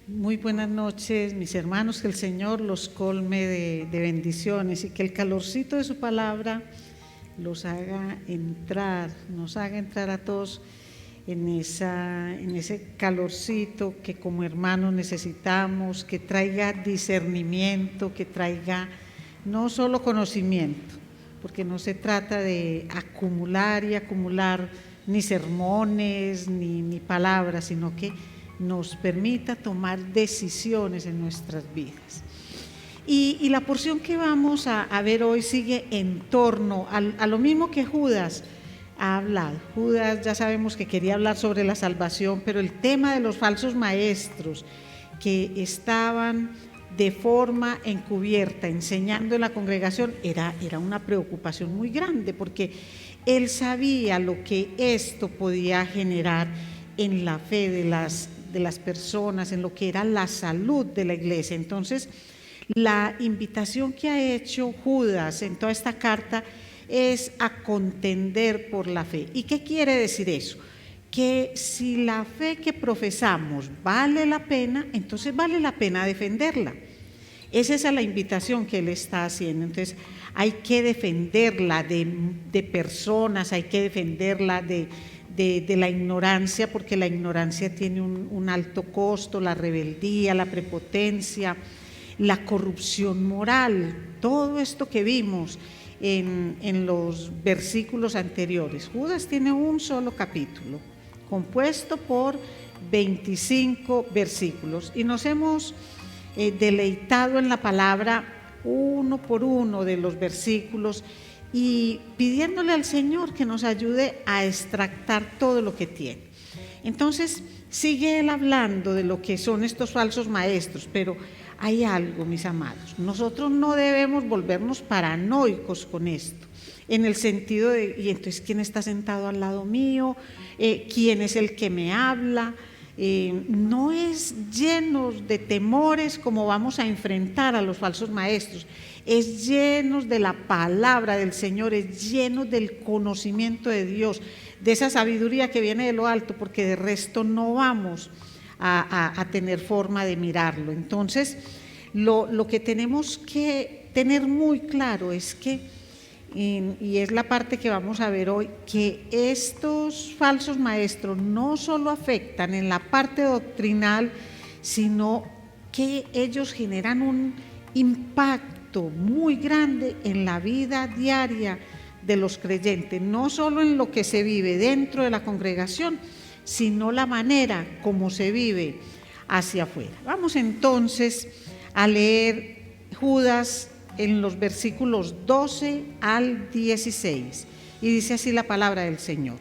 Muy buenas noches, mis hermanos, que el Señor los colme de bendiciones y que el calorcito de su palabra los haga entrar, nos haga entrar a todos en ese calorcito que como hermanos necesitamos, que traiga discernimiento, que traiga no solo conocimiento, porque no se trata de acumular y acumular ni sermones ni palabras, sino que nos permita tomar decisiones en nuestras vidas. Y la porción que vamos a ver hoy sigue en torno a lo mismo que Judas ha hablado. Judas ya sabemos que quería hablar sobre la salvación, pero el tema de los falsos maestros que estaban de forma encubierta enseñando en la congregación era una preocupación muy grande, porque él sabía lo que esto podía generar en la fe de las personas, en lo que era la salud de la iglesia. Entonces, la invitación que ha hecho Judas en toda esta carta es a contender por la fe. ¿Y qué quiere decir eso? Que si la fe que profesamos vale la pena, entonces vale la pena defenderla. Es esa la invitación que él está haciendo. Entonces hay que defenderla de personas, hay que defenderla de la ignorancia, porque la ignorancia tiene un alto costo, la rebeldía, la prepotencia, la corrupción moral, todo esto que vimos en los versículos anteriores. Judas tiene un solo capítulo, compuesto por 25 versículos, y nos hemos deleitado en la palabra uno por uno de los versículos y pidiéndole al Señor que nos ayude a extractar todo lo que tiene. Entonces sigue él hablando de lo que son estos falsos maestros, pero hay algo, mis amados, nosotros no debemos volvernos paranoicos con esto, en el sentido de, y entonces, ¿quién está sentado al lado mío? ¿Quién es el que me habla? No es llenos de temores como vamos a enfrentar a los falsos maestros, es llenos de la palabra del Señor, es llenos del conocimiento de Dios, de esa sabiduría que viene de lo alto, porque de resto no vamos a tener forma de mirarlo. Entonces, lo que tenemos que tener muy claro es que, y es la parte que vamos a ver hoy, que estos falsos maestros no solo afectan en la parte doctrinal, sino que ellos generan un impacto muy grande en la vida diaria de los creyentes, no solo en lo que se vive dentro de la congregación, sino la manera como se vive hacia afuera. Vamos entonces a leer Judas en los versículos 12 al 16, y dice así la palabra del Señor.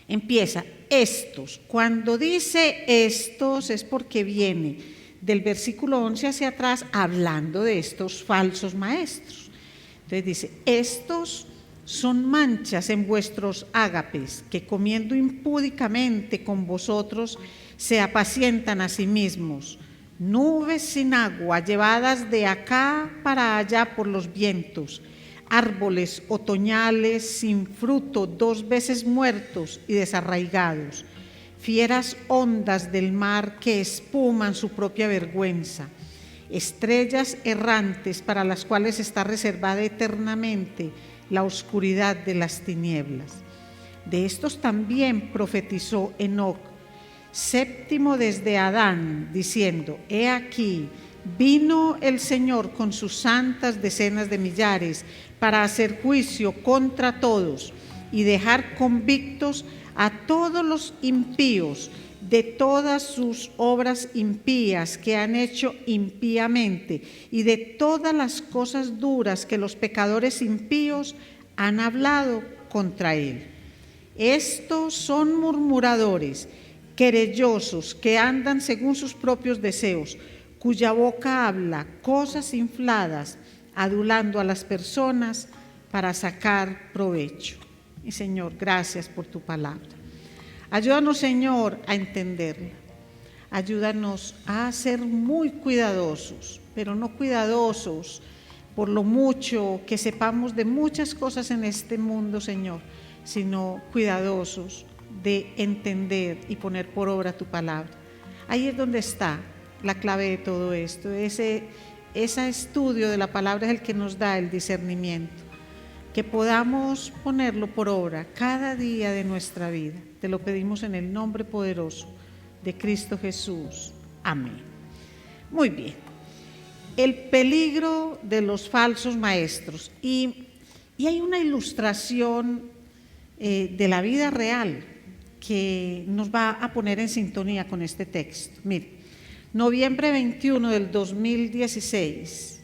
Empieza, estos. Cuando dice estos es porque viene del versículo 11 hacia atrás hablando de estos falsos maestros. Entonces dice, estos son manchas en vuestros ágapes, que comiendo impúdicamente con vosotros se apacientan a sí mismos, nubes sin agua llevadas de acá para allá por los vientos, árboles otoñales sin fruto, 2 veces muertos y desarraigados, fieras ondas del mar que espuman su propia vergüenza, estrellas errantes para las cuales está reservada eternamente la oscuridad de las tinieblas. De estos también profetizó Enoc, séptimo desde Adán, diciendo, he aquí, vino el Señor con sus santas decenas de millares para hacer juicio contra todos y dejar convictos a todos los impíos de todas sus obras impías que han hecho impíamente y de todas las cosas duras que los pecadores impíos han hablado contra él. Estos son murmuradores, querellosos, que andan según sus propios deseos, cuya boca habla cosas infladas, adulando a las personas para sacar provecho. Y Señor, gracias por tu palabra. Ayúdanos, Señor, a entenderla. Ayúdanos a ser muy cuidadosos, pero no cuidadosos por lo mucho que sepamos de muchas cosas en este mundo, Señor, sino cuidadosos de entender y poner por obra tu palabra. Ahí es donde está la clave de todo esto. Ese estudio de la palabra es el que nos da el discernimiento, que podamos ponerlo por obra cada día de nuestra vida. Te lo pedimos en el nombre poderoso de Cristo Jesús. Amén. Muy bien. El peligro de los falsos maestros. Y hay una ilustración de la vida real que nos va a poner en sintonía con este texto. Mire, noviembre 21 del 2016.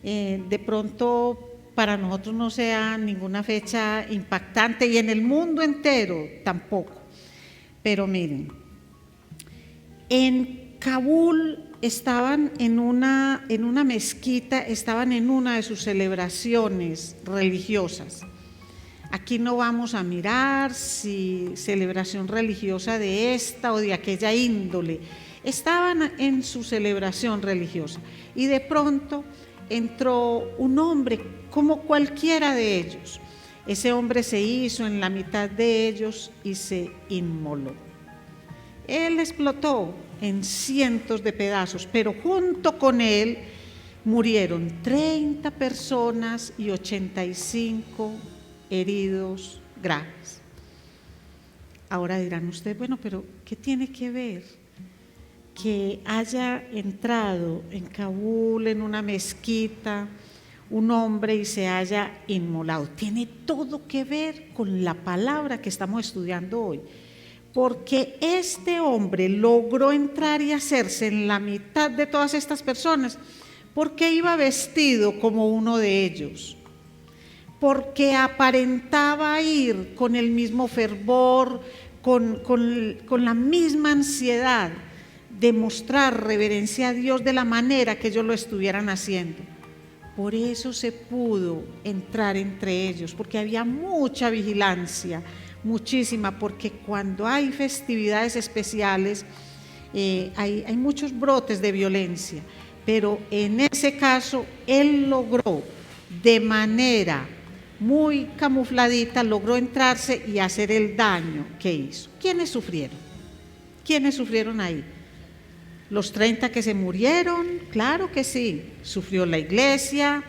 De pronto para nosotros no sea ninguna fecha impactante y en el mundo entero tampoco. Pero miren, en Kabul estaban en una mezquita, estaban en una de sus celebraciones religiosas. Aquí no vamos a mirar si celebración religiosa de esta o de aquella índole. Estaban en su celebración religiosa y de pronto entró un hombre como cualquiera de ellos. Ese hombre se hizo en la mitad de ellos y se inmoló. Él explotó en cientos de pedazos, pero junto con él murieron 30 personas y 85 heridos graves. Ahora dirán ustedes, bueno, pero ¿qué tiene que ver que haya entrado en Kabul, en una mezquita, un hombre y se haya inmolado? Tiene todo que ver con la palabra que estamos estudiando hoy, porque este hombre logró entrar y hacerse en la mitad de todas estas personas porque iba vestido como uno de ellos, porque aparentaba ir con el mismo fervor, con la misma ansiedad de mostrar reverencia a Dios de la manera que ellos lo estuvieran haciendo. Por eso se pudo entrar entre ellos, porque había mucha vigilancia, muchísima, porque cuando hay festividades especiales hay muchos brotes de violencia, pero en ese caso él logró de manera muy camufladita, logró entrarse y hacer el daño que hizo. ¿Quiénes sufrieron? ¿Quiénes sufrieron ahí? Los 30 que se murieron, claro que sí, sufrió la iglesia,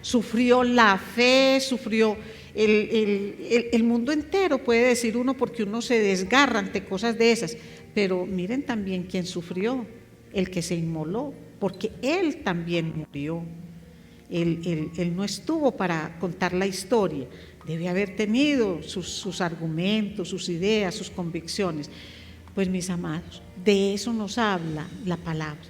sufrió la fe, sufrió el mundo entero, puede decir uno, porque uno se desgarra ante cosas de esas, pero miren también quién sufrió, el que se inmoló, porque él también murió. Él no estuvo para contar la historia, debe haber tenido sus argumentos, sus ideas, sus convicciones. Pues mis amados, de eso nos habla la palabra.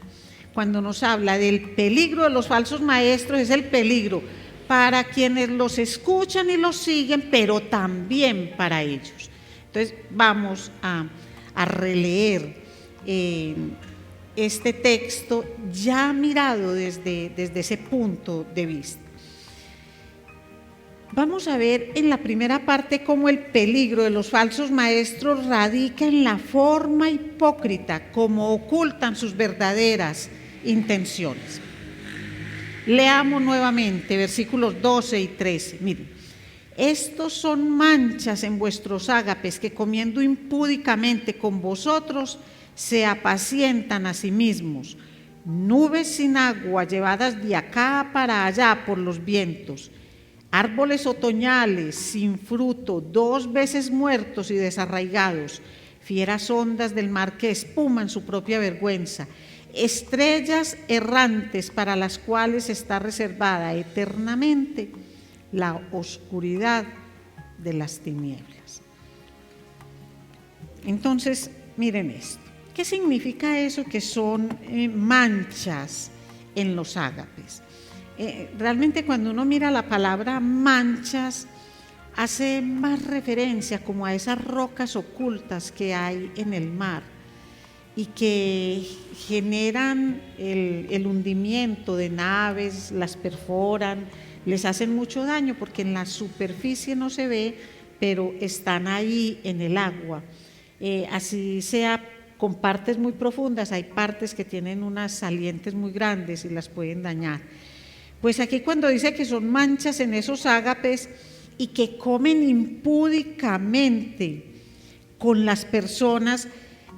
Cuando nos habla del peligro de los falsos maestros, es el peligro para quienes los escuchan y los siguen, pero también para ellos. Entonces vamos a releer este texto ya mirado desde ese punto de vista. Vamos a ver en la primera parte cómo el peligro de los falsos maestros radica en la forma hipócrita como ocultan sus verdaderas intenciones. Leamos nuevamente versículos 12 y 13. Miren, estos son manchas en vuestros ágapes que comiendo impúdicamente con vosotros se apacientan a sí mismos, nubes sin agua llevadas de acá para allá por los vientos, árboles otoñales sin fruto, 2 veces muertos y desarraigados, fieras ondas del mar que espuman su propia vergüenza, estrellas errantes para las cuales está reservada eternamente la oscuridad de las tinieblas. Entonces, miren esto. ¿Qué significa eso que son manchas en los ágapes? Realmente cuando uno mira la palabra manchas, hace más referencia como a esas rocas ocultas que hay en el mar y que generan el hundimiento de naves, las perforan, les hacen mucho daño porque en la superficie no se ve, pero están ahí en el agua. Así sea con partes muy profundas, hay partes que tienen unas salientes muy grandes y las pueden dañar. Pues aquí cuando dice que son manchas en esos ágapes y que comen impúdicamente con las personas,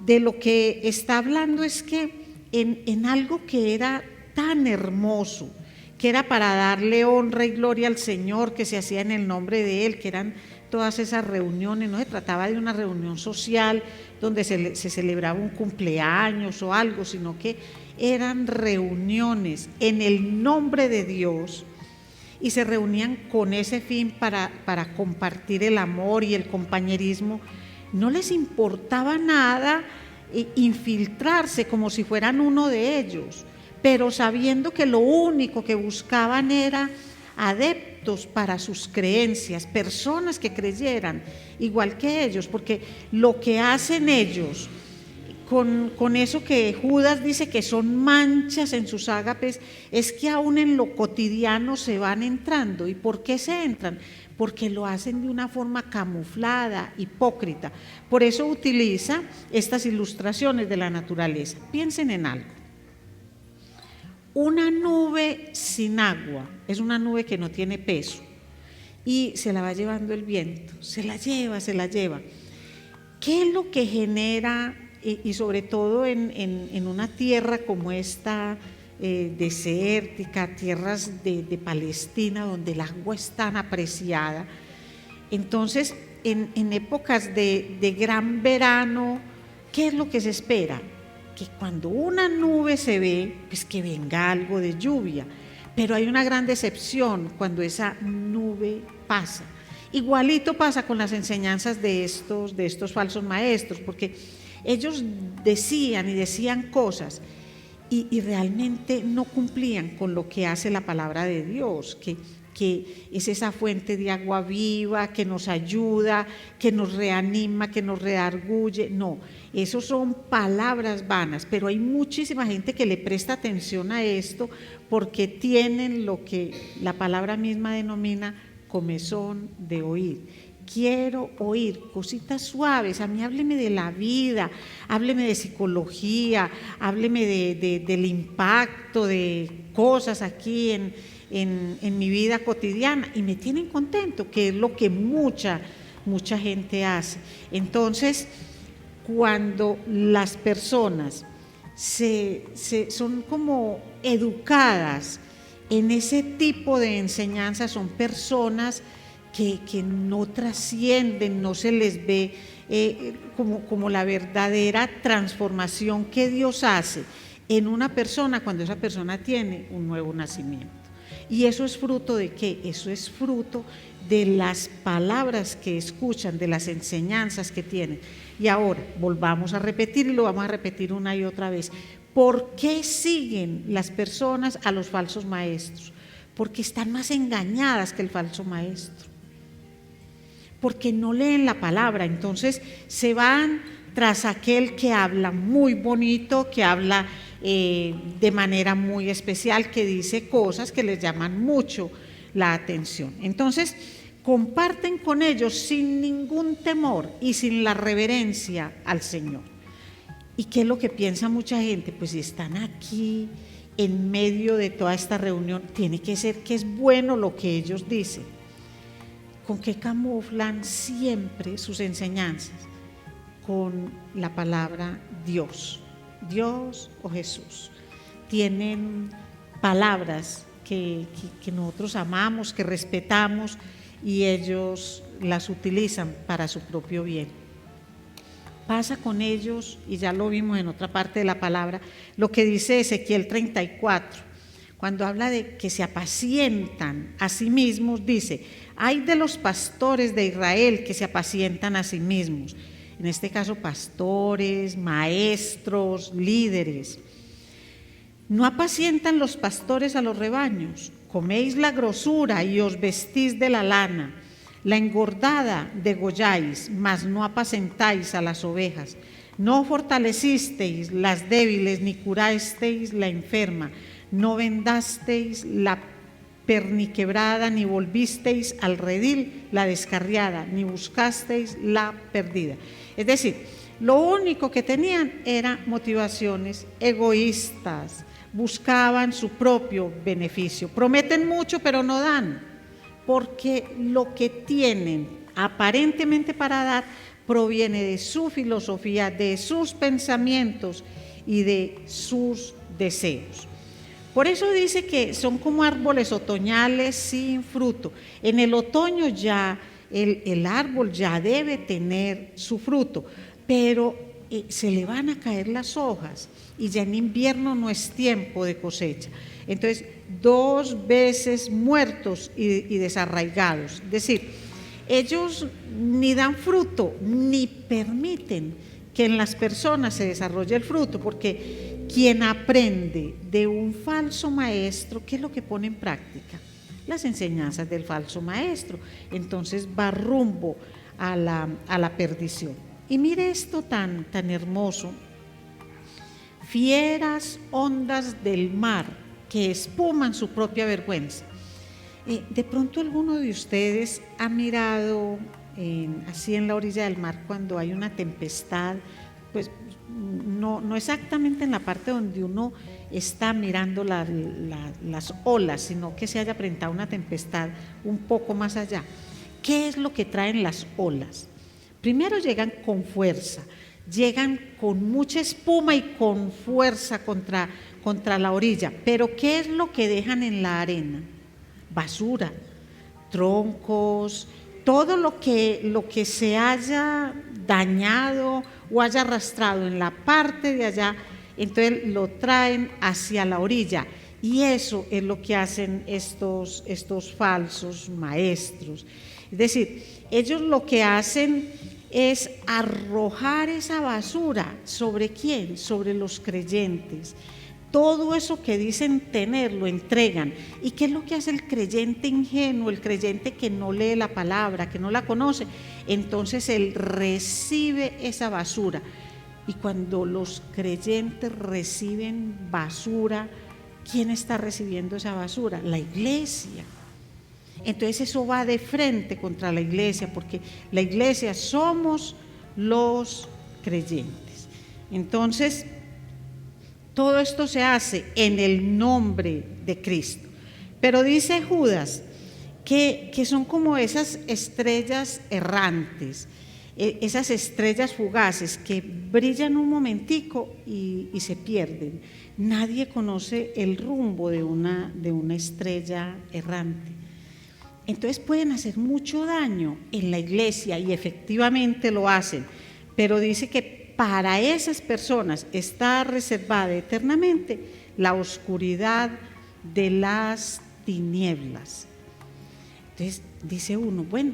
de lo que está hablando es que en algo que era tan hermoso, que era para darle honra y gloria al Señor, que se hacía en el nombre de Él, que eran todas esas reuniones, no se trataba de una reunión social donde se celebraba un cumpleaños o algo, sino que eran reuniones en el nombre de Dios y se reunían con ese fin para compartir el amor y el compañerismo. No les importaba nada infiltrarse como si fueran uno de ellos, pero sabiendo que lo único que buscaban era adeptos para sus creencias, personas que creyeran igual que ellos, porque lo que hacen ellos con eso que Judas dice que son manchas en sus ágapes, es que aún en lo cotidiano se van entrando. ¿Y por qué se entran? Porque lo hacen de una forma camuflada, hipócrita. Por eso utiliza estas ilustraciones de la naturaleza. Piensen en algo. Una nube sin agua es una nube que no tiene peso y se la va llevando el viento, se la lleva. ¿Qué es lo que genera, y sobre todo en una tierra como esta, desértica, tierras de Palestina, donde el agua es tan apreciada? Entonces, en épocas de gran verano, ¿qué es lo que se espera? Que cuando una nube se ve, pues que venga algo de lluvia, pero hay una gran decepción cuando esa nube pasa. Igualito pasa con las enseñanzas de estos falsos maestros, porque ellos decían cosas y realmente no cumplían con lo que hace la palabra de Dios, que es esa fuente de agua viva, que nos ayuda, que nos reanima, que nos redarguye. No, esos son palabras vanas, pero hay muchísima gente que le presta atención a esto porque tienen lo que la palabra misma denomina comezón de oír. Quiero oír cositas suaves, a mí hábleme de la vida, hábleme de psicología, hábleme del impacto de cosas aquí en mi vida cotidiana, y me tienen contento, que es lo que mucha gente hace. Entonces, cuando las personas son como educadas en ese tipo de enseñanza, son personas que no trascienden, no se les ve como la verdadera transformación que Dios hace en una persona cuando esa persona tiene un nuevo nacimiento. ¿Y eso es fruto de qué? Eso es fruto de las palabras que escuchan, de las enseñanzas que tienen. Y ahora volvamos a repetir, y lo vamos a repetir una y otra vez. ¿Por qué siguen las personas a los falsos maestros? Porque están más engañadas que el falso maestro. Porque no leen la palabra, entonces se van tras aquel que habla muy bonito, que habla de manera muy especial, que dice cosas que les llaman mucho la atención. Entonces comparten con ellos sin ningún temor y sin la reverencia al Señor. ¿Y qué es lo que piensa mucha gente? Pues si están aquí en medio de toda esta reunión, tiene que ser que es bueno lo que ellos dicen. ¿Con qué camuflan siempre sus enseñanzas? Con la palabra Dios o Jesús. Tienen palabras que nosotros amamos, que respetamos, y ellos las utilizan para su propio bien. Pasa con ellos, y ya lo vimos en otra parte de la palabra, lo que dice Ezequiel 34, cuando habla de que se apacientan a sí mismos, dice: ay de los pastores de Israel que se apacientan a sí mismos. En este caso, pastores, maestros, líderes. No apacientan los pastores a los rebaños, coméis la grosura y os vestís de la lana, la engordada degolláis, mas no apacentáis a las ovejas. No fortalecisteis las débiles, ni curasteis la enferma, no vendasteis la perniquebrada, ni volvisteis al redil la descarriada, ni buscasteis la perdida. Es decir, lo único que tenían eran motivaciones egoístas, buscaban su propio beneficio, prometen mucho pero no dan, porque lo que tienen aparentemente para dar, proviene de su filosofía, de sus pensamientos y de sus deseos. Por eso dice que son como árboles otoñales sin fruto. En el otoño ya el árbol ya debe tener su fruto, pero se le van a caer las hojas y ya en invierno no es tiempo de cosecha. Entonces, 2 veces muertos y desarraigados. Es decir, ellos ni dan fruto, ni permiten que en las personas se desarrolle el fruto, porque quien aprende de un falso maestro, ¿qué es lo que pone en práctica? Las enseñanzas del falso maestro. Entonces va rumbo a la perdición. Y mire esto tan hermoso: fieras ondas del mar que espuman su propia vergüenza. De pronto alguno de ustedes ha mirado así en la orilla del mar cuando hay una tempestad, pues no exactamente en la parte donde uno está mirando las olas, sino que se haya presentado una tempestad un poco más allá. ¿Qué es lo que traen las olas? Primero llegan con fuerza, llegan con mucha espuma y con fuerza contra la orilla, pero ¿qué es lo que dejan en la arena? Basura, troncos, todo lo que se haya dañado o haya arrastrado en la parte de allá, entonces lo traen hacia la orilla. Y eso es lo que hacen estos falsos maestros. Es decir, ellos lo que hacen es arrojar esa basura. ¿Sobre quién? Sobre los creyentes. Todo eso que dicen tener lo entregan. ¿Y qué es lo que hace el creyente ingenuo, el creyente que no lee la palabra, que no la conoce? Entonces él recibe esa basura. Y cuando los creyentes reciben basura, ¿quién está recibiendo esa basura? La iglesia. Entonces eso va de frente contra la iglesia, porque la iglesia somos los creyentes. Entonces, todo esto se hace en el nombre de Cristo. Pero dice Judas que son como esas estrellas errantes, esas estrellas fugaces que brillan un momentico y se pierden. Nadie conoce el rumbo de una estrella errante. Entonces pueden hacer mucho daño en la iglesia, y efectivamente lo hacen, pero dice que para esas personas está reservada eternamente la oscuridad de las tinieblas. Entonces dice uno, bueno,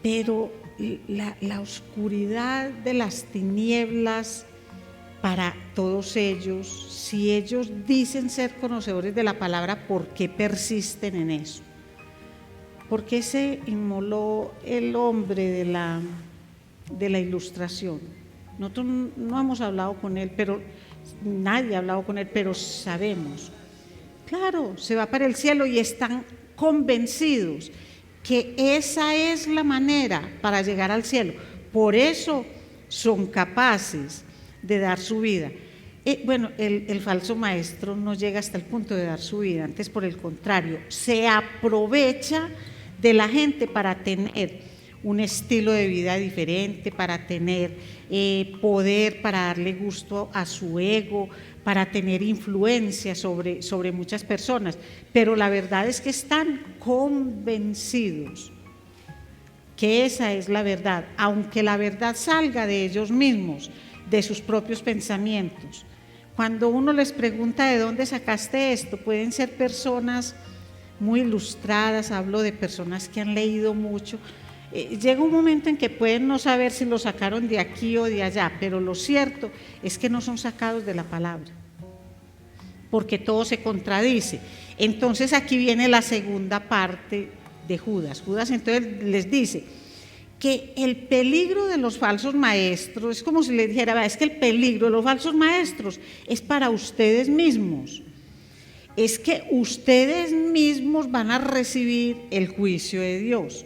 pero la oscuridad de las tinieblas para todos ellos, si ellos dicen ser conocedores de la palabra, ¿por qué persisten en eso? ¿Por qué se inmoló el hombre de la Ilustración? Nosotros no hemos hablado con él, pero nadie ha hablado con él, pero sabemos. Claro, se va para el cielo y están convencidos que esa es la manera para llegar al cielo. Por eso son capaces de dar su vida. Bueno, el falso maestro no llega hasta el punto de dar su vida, antes por el contrario, se aprovecha de la gente para tener un estilo de vida diferente, para tener poder, para darle gusto a su ego, para tener influencia sobre muchas personas. Pero la verdad es que están convencidos que esa es la verdad, aunque la verdad salga de ellos mismos, de sus propios pensamientos. Cuando uno les pregunta de dónde sacaste esto, pueden ser personas muy ilustradas, hablo de personas que han leído mucho. Llega un momento en que pueden no saber si lo sacaron de aquí o de allá, pero lo cierto es que no son sacados de la palabra, porque todo se contradice. Entonces aquí viene la segunda parte de Judas. Judas entonces les dice que el peligro de los falsos maestros, es como si les dijera, es que el peligro de los falsos maestros es para ustedes mismos. Es que ustedes mismos van a recibir el juicio de Dios.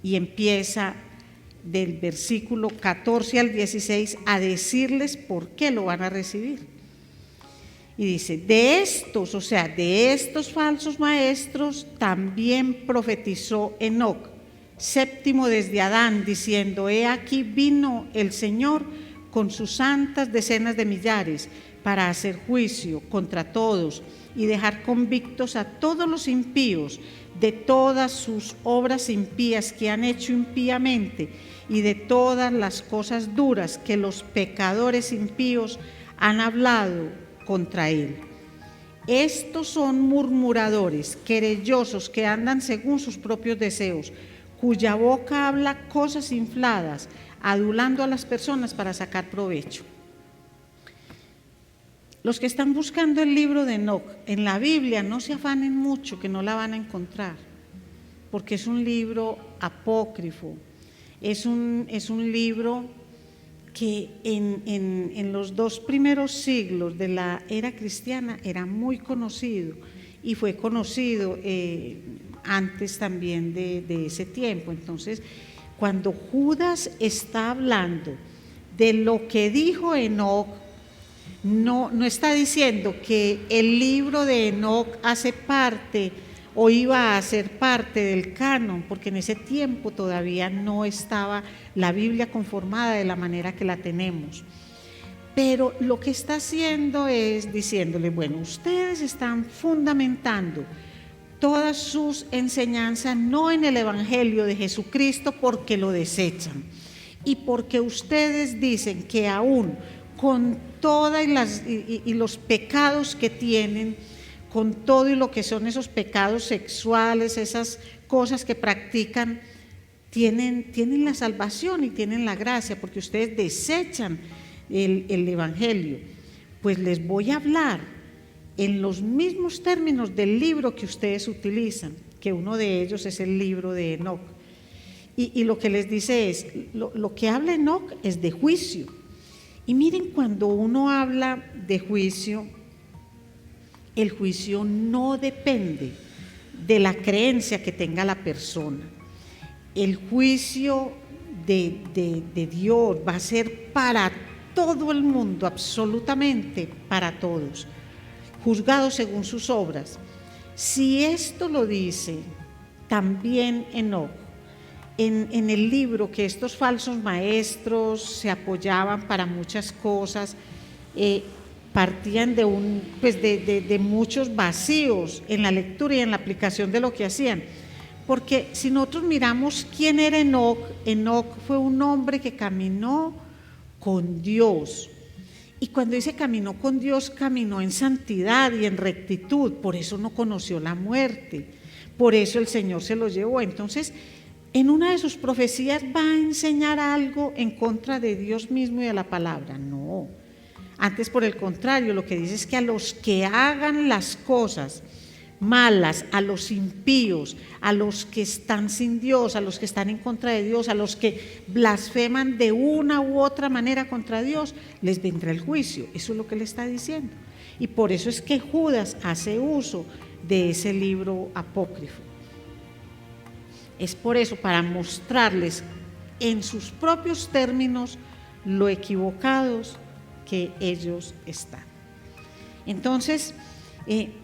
Y empieza del versículo 14 al 16 a decirles por qué lo van a recibir. Y dice, de estos falsos maestros también profetizó Enoc, séptimo desde Adán, diciendo: he aquí vino el Señor con sus santas decenas de millares para hacer juicio contra todos y dejar convictos a todos los impíos de todas sus obras impías que han hecho impíamente y de todas las cosas duras que los pecadores impíos han hablado contra él. Estos son murmuradores, querellosos, que andan según sus propios deseos, cuya boca habla cosas infladas, adulando a las personas para sacar provecho. Los que están buscando el libro de Enoc en la Biblia, no se afanen mucho que no la van a encontrar, porque es un libro apócrifo, es un libro que en los 2 primeros siglos de la era cristiana era muy conocido y fue conocido antes también de ese tiempo. Entonces, cuando Judas está hablando de lo que dijo Enoc, no está diciendo que el libro de Enoc hace parte o iba a ser parte del canon, porque en ese tiempo todavía no estaba la Biblia conformada de la manera que la tenemos. Pero lo que está haciendo es diciéndole: bueno, ustedes están fundamentando todas sus enseñanzas no en el Evangelio de Jesucristo porque lo desechan y porque ustedes dicen que aún con todas y los pecados que tienen, con todo y lo que son esos pecados sexuales, esas cosas que practican, tienen la salvación y tienen la gracia, porque ustedes desechan el Evangelio. Pues les voy a hablar en los mismos términos del libro que ustedes utilizan, que uno de ellos es el libro de Enoc. Y lo que les dice es, lo que habla Enoc es de juicio. Y miren, cuando uno habla de juicio, el juicio no depende de la creencia que tenga la persona. El juicio de Dios va a ser para todo el mundo, absolutamente para todos, juzgados según sus obras. Si esto lo dice también Enoc, en el libro que estos falsos maestros se apoyaban para muchas cosas, partían de muchos vacíos en la lectura y en la aplicación de lo que hacían. Porque si nosotros miramos quién era Enoc, Enoc fue un hombre que caminó con Dios. Y cuando dice caminó con Dios, caminó en santidad y en rectitud, por eso no conoció la muerte, por eso el Señor se lo llevó. Entonces, en una de sus profecías va a enseñar algo en contra de Dios mismo y de la palabra. No, antes por el contrario, lo que dice es que a los que hagan las cosas malas, a los impíos, a los que están sin Dios, a los que están en contra de Dios, a los que blasfeman de una u otra manera contra Dios, les vendrá el juicio. Eso es lo que le está diciendo. Y por eso es que Judas hace uso de ese libro apócrifo. Es por eso, para mostrarles en sus propios términos lo equivocados que ellos están. Entonces,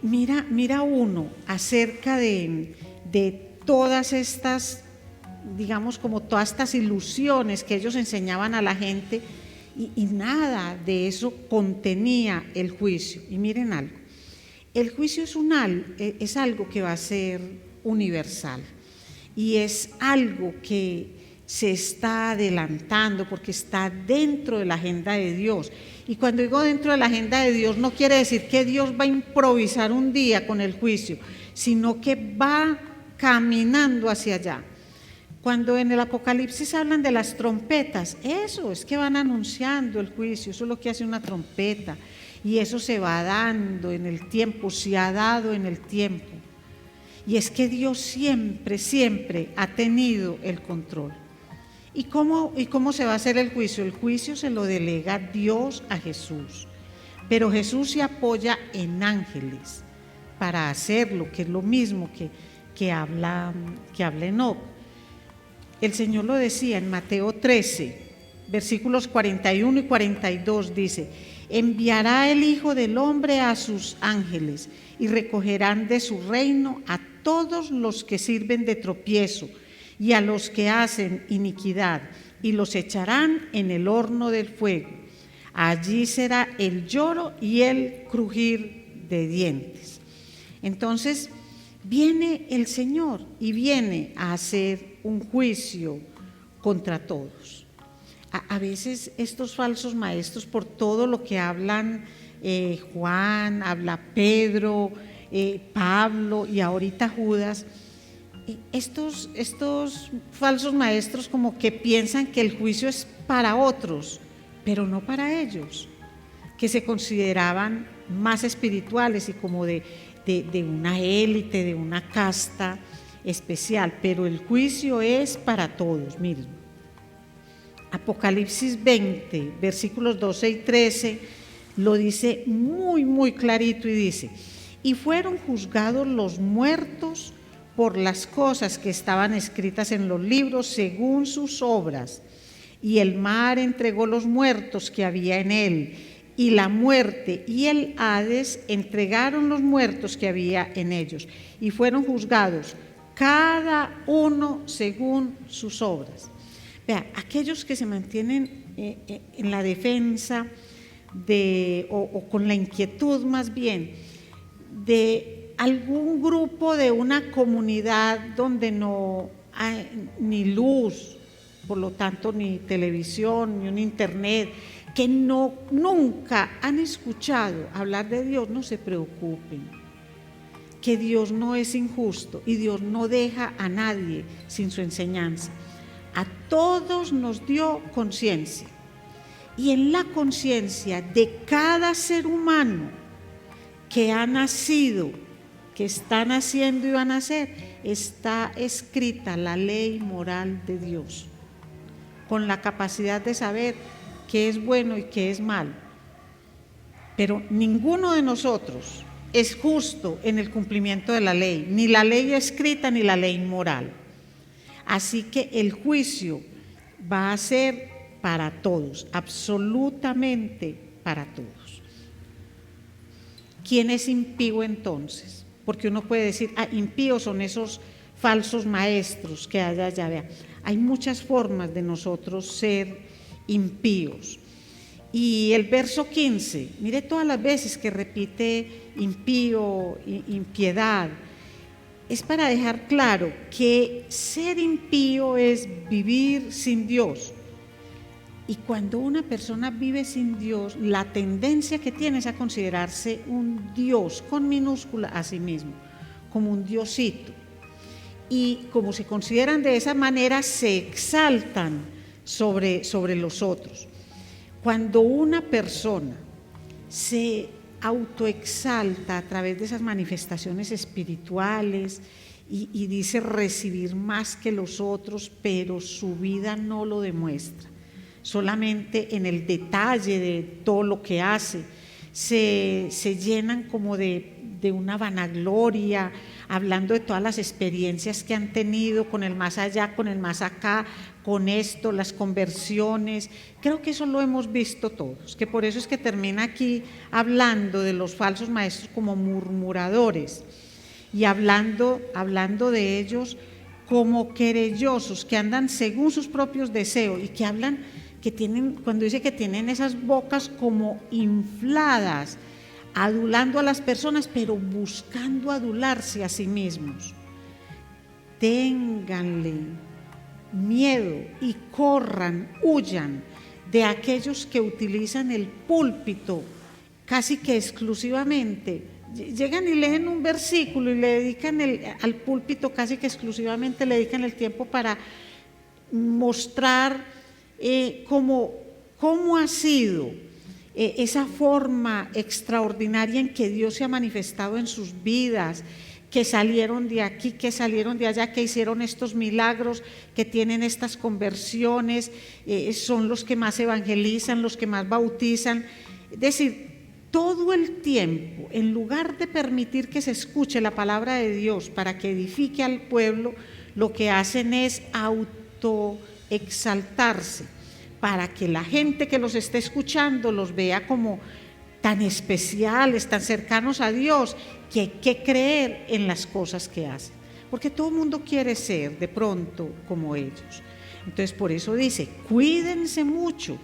mira uno acerca de todas estas, digamos, como todas estas ilusiones que ellos enseñaban a la gente, y nada de eso contenía el juicio. Y miren algo, el juicio es algo que va a ser universal. Y es algo que se está adelantando porque está dentro de la agenda de Dios. Y cuando digo dentro de la agenda de Dios, no quiere decir que Dios va a improvisar un día con el juicio, sino que va caminando hacia allá. Cuando en el Apocalipsis hablan de las trompetas, eso es que van anunciando el juicio, eso es lo que hace una trompeta. Y eso se va dando en el tiempo, se ha dado en el tiempo. Y es que Dios siempre ha tenido el control. ¿Y cómo se va a hacer el juicio? El juicio se lo delega Dios a Jesús. Pero Jesús se apoya en ángeles para hacerlo, que es lo mismo que habla Enoc. El Señor lo decía en Mateo 13, versículos 41 y 42, dice: enviará el Hijo del Hombre a sus ángeles y recogerán de su reino a todos los que sirven de tropiezo y a los que hacen iniquidad, y los echarán en el horno del fuego. Allí será el lloro y el crujir de dientes. Entonces viene el Señor y viene a hacer un juicio contra todos. A veces estos falsos maestros, por todo lo que hablan Juan, habla Pedro, Pablo y ahorita Judas, estos falsos maestros como que piensan que el juicio es para otros, pero no para ellos, que se consideraban más espirituales y como de una élite, de una casta especial, pero el juicio es para todos. Miren, Apocalipsis 20, versículos 12 y 13, lo dice muy, muy clarito y dice: y fueron juzgados los muertos por las cosas que estaban escritas en los libros según sus obras, y el mar entregó los muertos que había en él, y la muerte y el Hades entregaron los muertos que había en ellos, y fueron juzgados cada uno según sus obras. Vea, aquellos que se mantienen en la defensa o con la inquietud más bien de algún grupo de una comunidad donde no hay ni luz, por lo tanto ni televisión, ni un internet, que nunca han escuchado hablar de Dios, no se preocupen, que Dios no es injusto y Dios no deja a nadie sin su enseñanza. A todos nos dio conciencia, y en la conciencia de cada ser humano que ha nacido, que está naciendo y va a nacer, está escrita la ley moral de Dios, con la capacidad de saber qué es bueno y qué es malo. Pero ninguno de nosotros es justo en el cumplimiento de la ley, ni la ley escrita ni la ley moral. Así que el juicio va a ser para todos, absolutamente para todos. ¿Quién es impío entonces? Porque uno puede decir, impíos son esos falsos maestros que hay allá. Vea, hay muchas formas de nosotros ser impíos. Y el verso 15, mire todas las veces que repite impío, impiedad, es para dejar claro que ser impío es vivir sin Dios. Y cuando una persona vive sin Dios, la tendencia que tiene es a considerarse un Dios con minúscula a sí mismo, como un diosito. Y como se consideran de esa manera, se exaltan sobre los otros. Cuando una persona se autoexalta a través de esas manifestaciones espirituales y dice recibir más que los otros, pero su vida no lo demuestra, solamente en el detalle de todo lo que hace, se llenan como de una vanagloria, hablando de todas las experiencias que han tenido con el más allá, con el más acá, con esto, las conversiones. Creo que eso lo hemos visto todos, que por eso es que termina aquí hablando de los falsos maestros como murmuradores y hablando de ellos como querellosos, que andan según sus propios deseos y que hablan, que tienen, cuando dice que tienen esas bocas como infladas, adulando a las personas, pero buscando adularse a sí mismos. Ténganle miedo y corran, huyan de aquellos que utilizan el púlpito casi que exclusivamente. Llegan y leen un versículo y le dedican al púlpito casi que exclusivamente, le dedican el tiempo para mostrar cómo ha sido esa forma extraordinaria en que Dios se ha manifestado en sus vidas, que salieron de aquí, que salieron de allá, que hicieron estos milagros, que tienen estas conversiones, son los que más evangelizan, los que más bautizan. Es decir, todo el tiempo, en lugar de permitir que se escuche la palabra de Dios para que edifique al pueblo, lo que hacen es autoexaltarse, para que la gente que los esté escuchando los vea como tan especiales, tan cercanos a Dios, que hay que creer en las cosas que hacen. porque todo el mundo quiere ser de pronto como ellos. Entonces por eso dice, cuídense mucho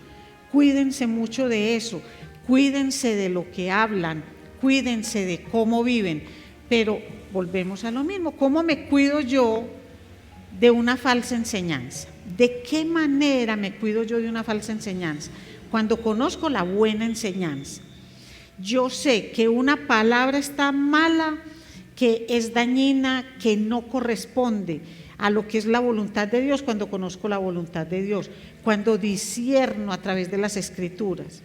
de eso, cuídense de lo que hablan, cuídense de cómo viven, pero volvemos a lo mismo, ¿cómo me cuido yo de una falsa enseñanza? ¿De qué manera me cuido yo de una falsa enseñanza? Cuando conozco la buena enseñanza, yo sé que una palabra está mala, que es dañina, que no corresponde a lo que es la voluntad de Dios, cuando conozco la voluntad de Dios, cuando discierno a través de las Escrituras.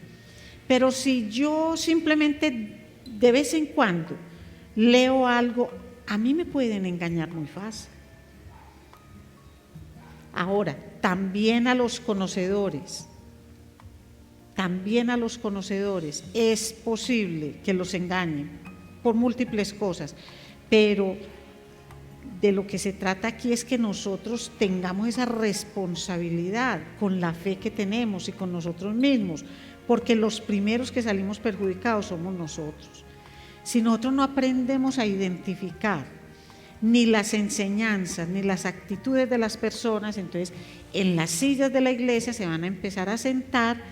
Pero si yo simplemente de vez en cuando leo algo, a mí me pueden engañar muy fácil. Ahora, también a los conocedores es posible que los engañen por múltiples cosas, pero de lo que se trata aquí es que nosotros tengamos esa responsabilidad con la fe que tenemos y con nosotros mismos, porque los primeros que salimos perjudicados somos nosotros. Si nosotros no aprendemos a identificar ni las enseñanzas ni las actitudes de las personas, entonces en las sillas de la iglesia se van a empezar a sentar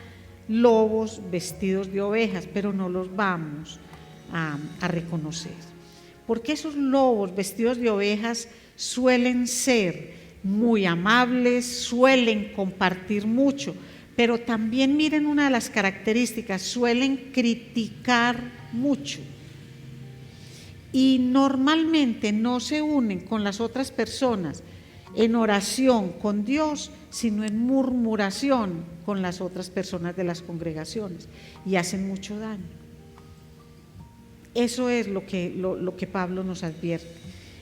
lobos vestidos de ovejas, pero no los vamos a reconocer, porque esos lobos vestidos de ovejas suelen ser muy amables, suelen compartir mucho, pero también miren una de las características, suelen criticar mucho y normalmente no se unen con las otras personas en oración con Dios, sino en murmuración con las otras personas de las congregaciones, y hacen mucho daño. Eso es lo que Pablo nos advierte,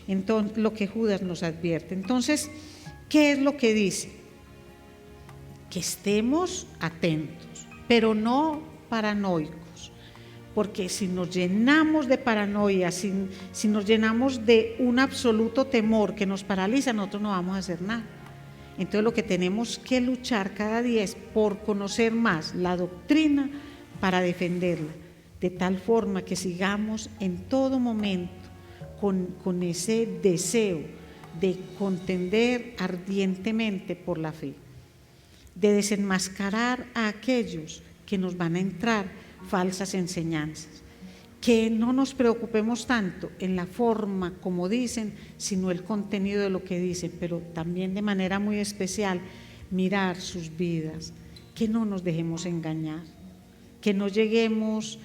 entonces, lo que Judas nos advierte. Entonces, ¿qué es lo que dice? Que estemos atentos, pero no paranoicos, porque si nos llenamos de paranoia, si nos llenamos de un absoluto temor que nos paraliza, nosotros no vamos a hacer nada. Entonces lo que tenemos que luchar cada día es por conocer más la doctrina para defenderla, de tal forma que sigamos en todo momento con ese deseo de contender ardientemente por la fe, de desenmascarar a aquellos que nos van a entrar falsas enseñanzas, que no nos preocupemos tanto en la forma como dicen, sino el contenido de lo que dicen, pero también de manera muy especial mirar sus vidas, que no nos dejemos engañar, que no lleguemos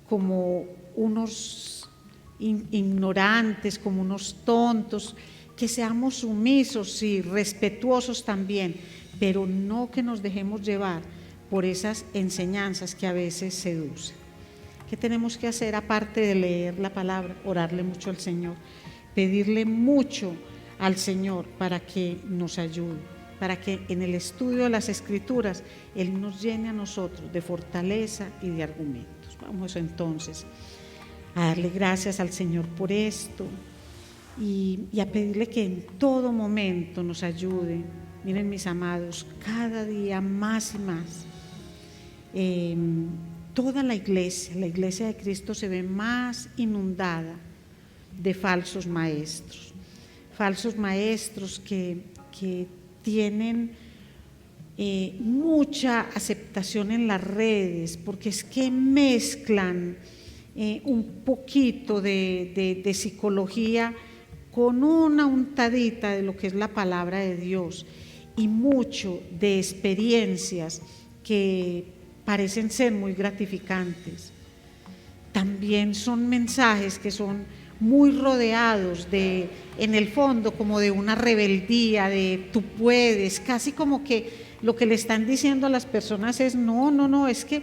como unos ignorantes, como unos tontos, que seamos sumisos y respetuosos también, pero no que nos dejemos llevar por esas enseñanzas que a veces seducen. ¿Qué tenemos que hacer aparte de leer la palabra? Orarle mucho al Señor, pedirle mucho al Señor para que nos ayude, para que en el estudio de las Escrituras Él nos llene a nosotros de fortaleza y de argumentos. Vamos entonces a darle gracias al Señor por esto y a pedirle que en todo momento nos ayude. Miren, mis amados, cada día más y más toda la iglesia de Cristo se ve más inundada de falsos maestros que tienen mucha aceptación en las redes, porque es que mezclan un poquito de psicología con una untadita de lo que es la palabra de Dios y mucho de experiencias que parecen ser muy gratificantes. También son mensajes que son muy rodeados en el fondo, como de una rebeldía, de tú puedes, casi como que lo que le están diciendo a las personas es no, es que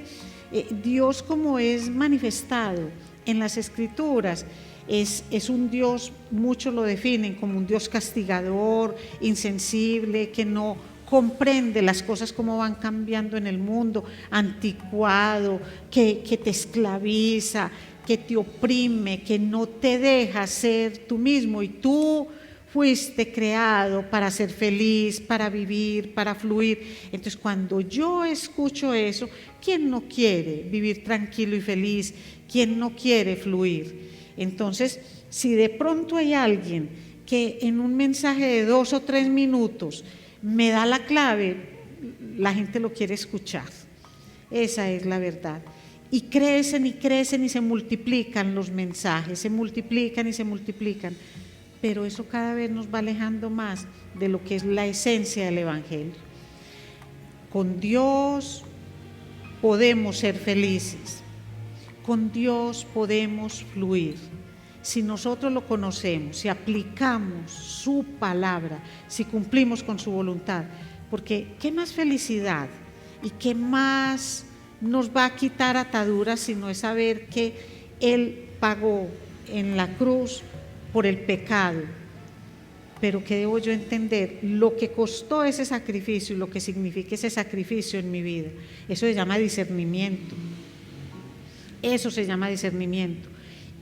Dios, como es manifestado en las Escrituras, es un Dios, muchos lo definen como un Dios castigador, insensible, que no comprende las cosas como van cambiando en el mundo, anticuado, que te esclaviza, que te oprime, que no te deja ser tú mismo, y tú fuiste creado para ser feliz, para vivir, para fluir. Entonces, cuando yo escucho eso, ¿quién no quiere vivir tranquilo y feliz? ¿Quién no quiere fluir? Entonces, si de pronto hay alguien que en un mensaje de 2 o 3 minutos me da la clave, la gente lo quiere escuchar. Esa es la verdad. Y crecen y se multiplican los mensajes, se multiplican y se multiplican. Pero eso cada vez nos va alejando más de lo que es la esencia del Evangelio. Con Dios podemos ser felices, con Dios podemos fluir. Si nosotros lo conocemos, si aplicamos su palabra, si cumplimos con su voluntad, porque ¿qué más felicidad y qué más nos va a quitar ataduras sino es saber que Él pagó en la cruz por el pecado? Pero que debo yo entender lo que costó ese sacrificio y lo que significa ese sacrificio en mi vida. Eso se llama discernimiento. Eso se llama discernimiento.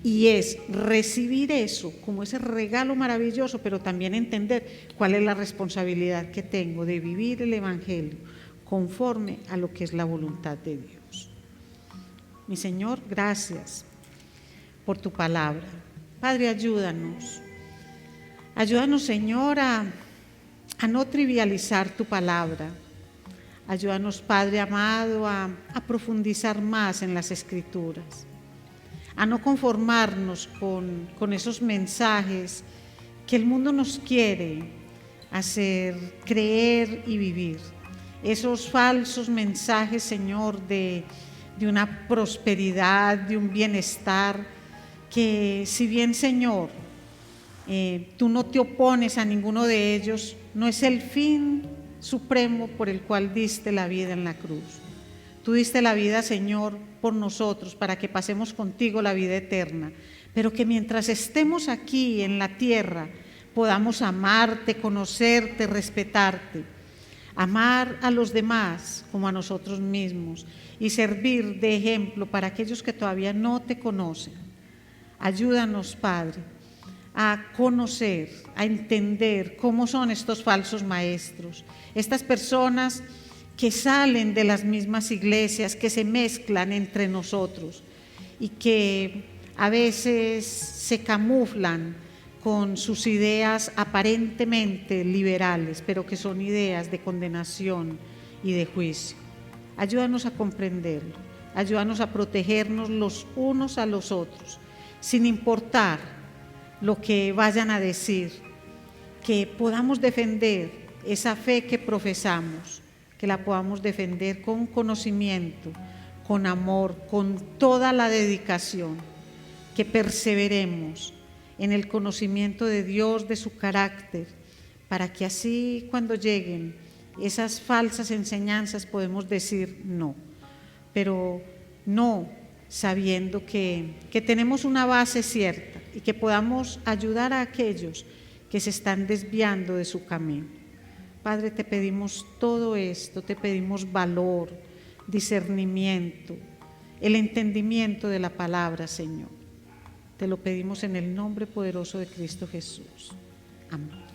Y es recibir eso como ese regalo maravilloso, pero también entender cuál es la responsabilidad que tengo de vivir el Evangelio conforme a lo que es la voluntad de Dios. Mi Señor, gracias por tu palabra. Padre, ayúdanos. Ayúdanos, Señor, a no trivializar tu palabra. Ayúdanos, Padre amado, a profundizar más en las Escrituras, a no conformarnos con esos mensajes que el mundo nos quiere hacer creer y vivir. Esos falsos mensajes, Señor, de una prosperidad, de un bienestar, que si bien, Señor, tú no te opones a ninguno de ellos, no es el fin supremo por el cual diste la vida en la cruz. Tú diste la vida, Señor, por nosotros, para que pasemos contigo la vida eterna, pero que mientras estemos aquí en la tierra podamos amarte, conocerte, respetarte, amar a los demás como a nosotros mismos y servir de ejemplo para aquellos que todavía no te conocen. Ayúdanos, Padre, a conocer, a entender cómo son estos falsos maestros, estas personas que salen de las mismas iglesias, que se mezclan entre nosotros y que a veces se camuflan con sus ideas aparentemente liberales, pero que son ideas de condenación y de juicio. Ayúdanos a comprenderlo, ayúdanos a protegernos los unos a los otros, sin importar lo que vayan a decir, que podamos defender esa fe que profesamos, que la podamos defender con conocimiento, con amor, con toda la dedicación, que perseveremos en el conocimiento de Dios, de su carácter, para que así cuando lleguen esas falsas enseñanzas podemos decir no, pero no sabiendo que tenemos una base cierta y que podamos ayudar a aquellos que se están desviando de su camino. Padre, te pedimos todo esto, te pedimos valor, discernimiento, el entendimiento de la palabra, Señor. Te lo pedimos en el nombre poderoso de Cristo Jesús. Amén.